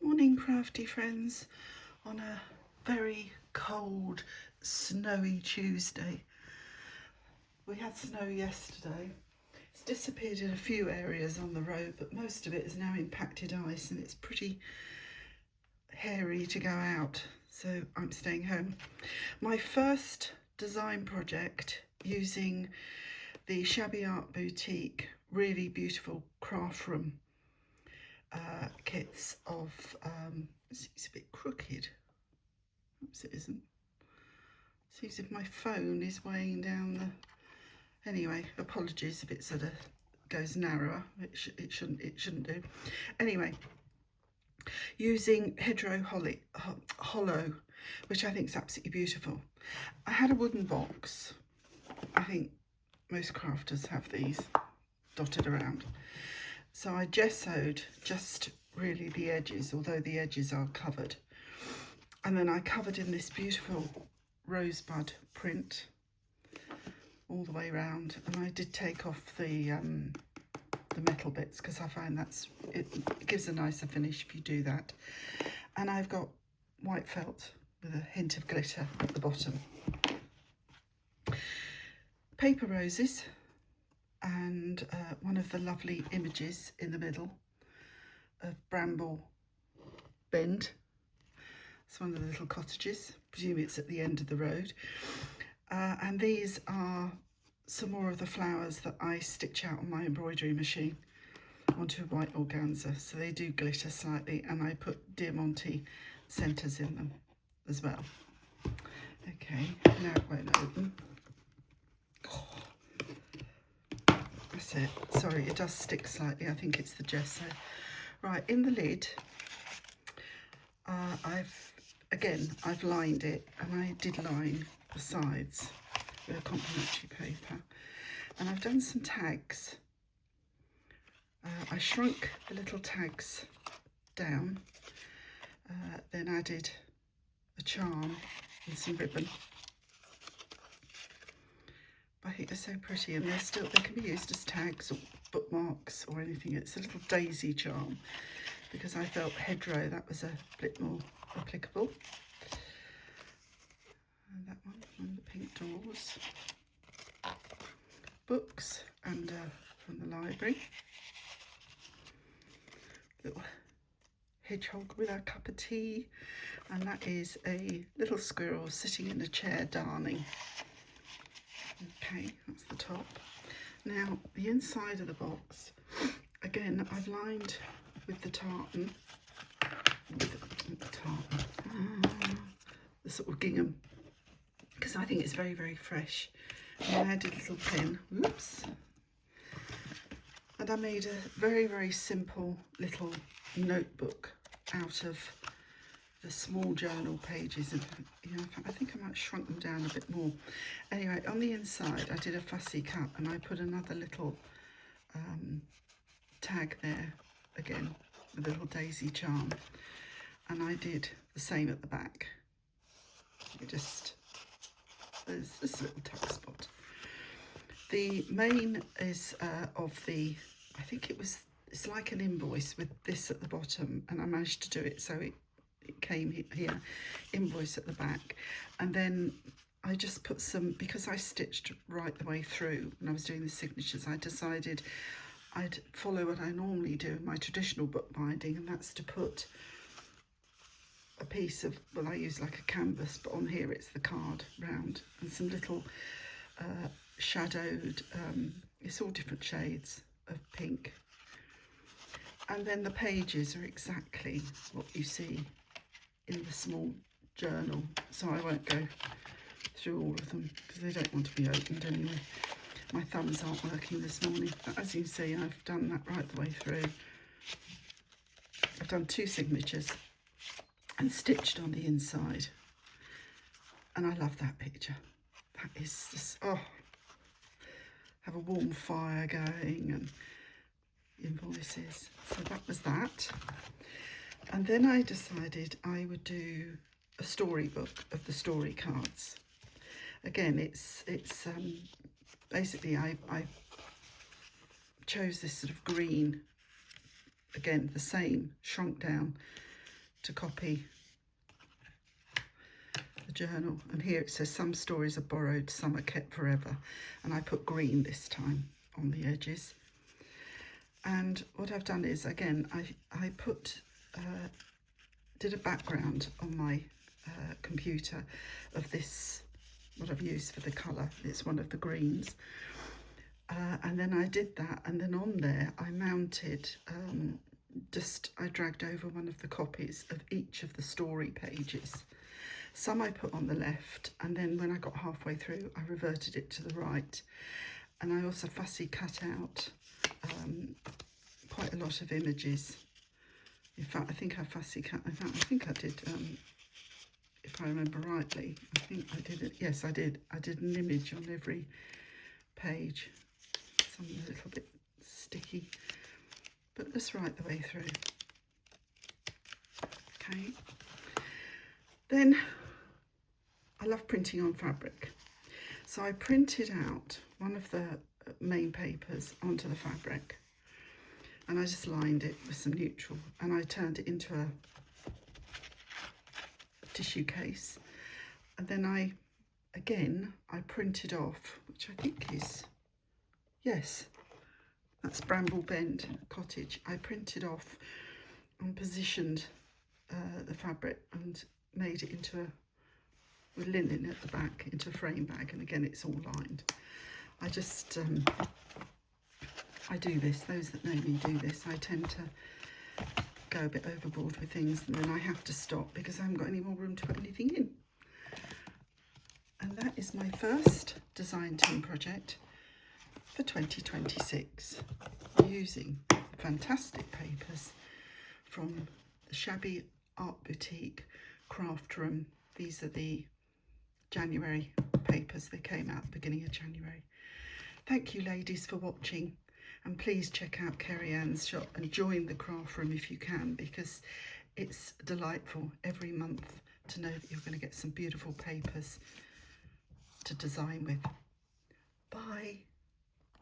Morning, crafty friends, on a very cold, snowy Tuesday. We had snow yesterday. It's disappeared in a few areas on the road, but most of it is now impacted ice and it's pretty hairy to go out, so I'm staying home. My first design project using the Shabby Art Boutique really beautiful craft room kits of, it's a bit crooked, oops it isn't, seems as if my phone is weighing down the, anyway, apologies if it sort of goes narrower, it shouldn't do. Anyway, using Hedgerow Hollow, which I think is absolutely beautiful. I had a wooden box, I think most crafters have these dotted around. So I gessoed just really the edges, although the edges are covered. And then I covered in this beautiful rosebud print all the way around. And I did take off the metal bits because I find it gives a nicer finish if you do that. And I've got white felt with a hint of glitter at the bottom. Paper roses. And one of the lovely images in the middle of Bramble Bend. It's one of the little cottages, presume it's at the end of the road. And these are some more of the flowers that I stitch out on my embroidery machine onto a white organza. So they do glitter slightly, and I put Diamante centres in them as well. Okay, now it won't open. That's it. Sorry, it does stick slightly. I think it's the gesso. Right, in the lid, I've lined it, and I did line the sides with a complimentary paper. And I've done some tags. I shrunk the little tags down, then added a charm and some ribbon. I think they're so pretty, and they can be used as tags or bookmarks or anything. It's a little daisy charm because I felt hedgerow, that was a bit more applicable. And that one, the pink doors. Books, and from the library. Little hedgehog with a cup of tea, and that is a little squirrel sitting in a chair darning. Okay, that's the top. Now, the inside of the box, again, I've lined with the tartan, the sort of gingham, because I think it's very, very fresh. And I added a little pin, whoops. And I made a very, very simple little notebook out of the small journal pages, and I think I might have shrunk them down a bit more. Anyway, on the inside I did a fussy cut, and I put another little tag there, again with a little daisy charm, and I did the same at the back. There's this little tuck spot. The main is of the, I think it's like an invoice with this at the bottom, and I managed to do it so it came here, invoice at the back. And then I just put some, because I stitched right the way through when I was doing the signatures, I decided I'd follow what I normally do in my traditional bookbinding, and that's to put a piece of, well, I use like a canvas, but on here it's the card round, and some little shadowed, it's all different shades of pink. And then the pages are exactly what you see in the small journal, so I won't go through all of them because they don't want to be opened anyway. My thumbs aren't working this morning, but as you can see, I've done that right the way through. I've done 2 signatures and stitched on the inside, and I love that picture. That is just, oh, have a warm fire going and invoices. So that was that. And then I decided I would do a storybook of the story cards. Again, it's basically I chose this sort of green, again the same, shrunk down to copy the journal. And here it says some stories are borrowed, some are kept forever. And I put green this time on the edges. And what I've done is, again, I put, did a background on my computer of this, what I've used for the colour. It's one of the greens. And then I did that, and then on there I mounted, I dragged over one of the copies of each of the story pages. Some I put on the left, and then when I got halfway through I reverted it to the right. And I also fussy cut out quite a lot of images. In fact, I think I fussy cut, in fact, I think I did, if I remember rightly, I think I did it, yes I did. I did an image on every page. Some a little bit sticky, but let's write the way through. Okay. Then I love printing on fabric. So I printed out one of the main papers onto the fabric, and I just lined it with some neutral, and I turned it into a tissue case. And then I printed off, which I think is, yes, that's Bramble Bend Cottage. I printed off and positioned the fabric and made it into with linen at the back, into a frame bag, and again it's all lined. I just I do this, those that know me do this. I tend to go a bit overboard with things, and then I have to stop because I haven't got any more room to put anything in. And that is my first design team project for 2026, using fantastic papers from the Shabby Art Boutique Craft Room. These are the January papers. They came out at the beginning of January. Thank you ladies for watching, and please check out Kerryanne's shop and join the craft room if you can, because it's delightful every month to know that you're going to get some beautiful papers to design with. Bye.